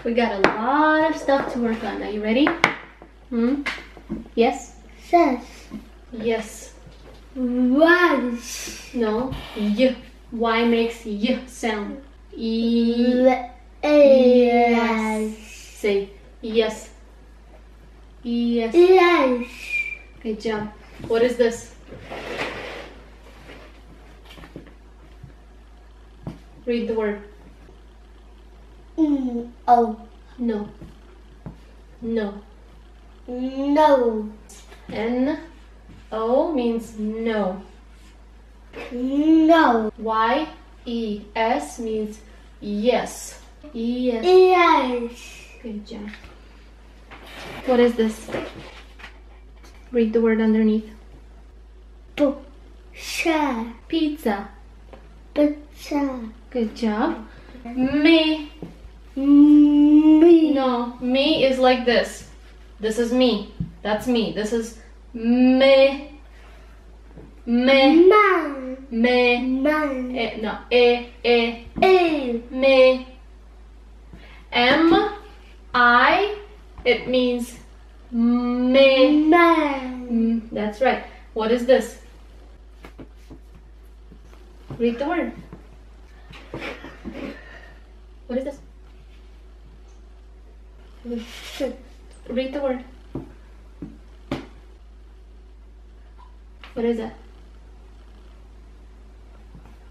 We got a lot of stuff to work on. Are you ready? Yes? Says. Yes. Was. No. Y. Y makes y sound. E. Yes. Say yes. Yes. Yes. Good job. What is this? Read the word. Oh. No. No. No. N-O means no. No. Y-E-S means yes. Yes. Yes. Good job. What is this? Read the word underneath. Pizza. Pizza. Pizza. Good job. Me. Me. No, me is like this. This is me. That's me. This is me. Me. Man. Me. Man. No. E. Me. M-I. It means me. Man. That's right. What is this? Read the word. What is this? Read the word. What is that?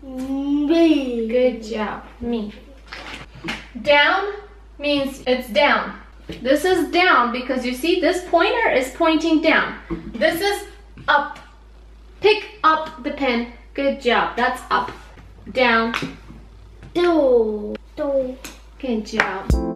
Me. Good job. Me. Down means it's down. This is down because you see this pointer is pointing down. This is up. Pick up the pen. Good job. That's up. Down. Do. Do. Good job.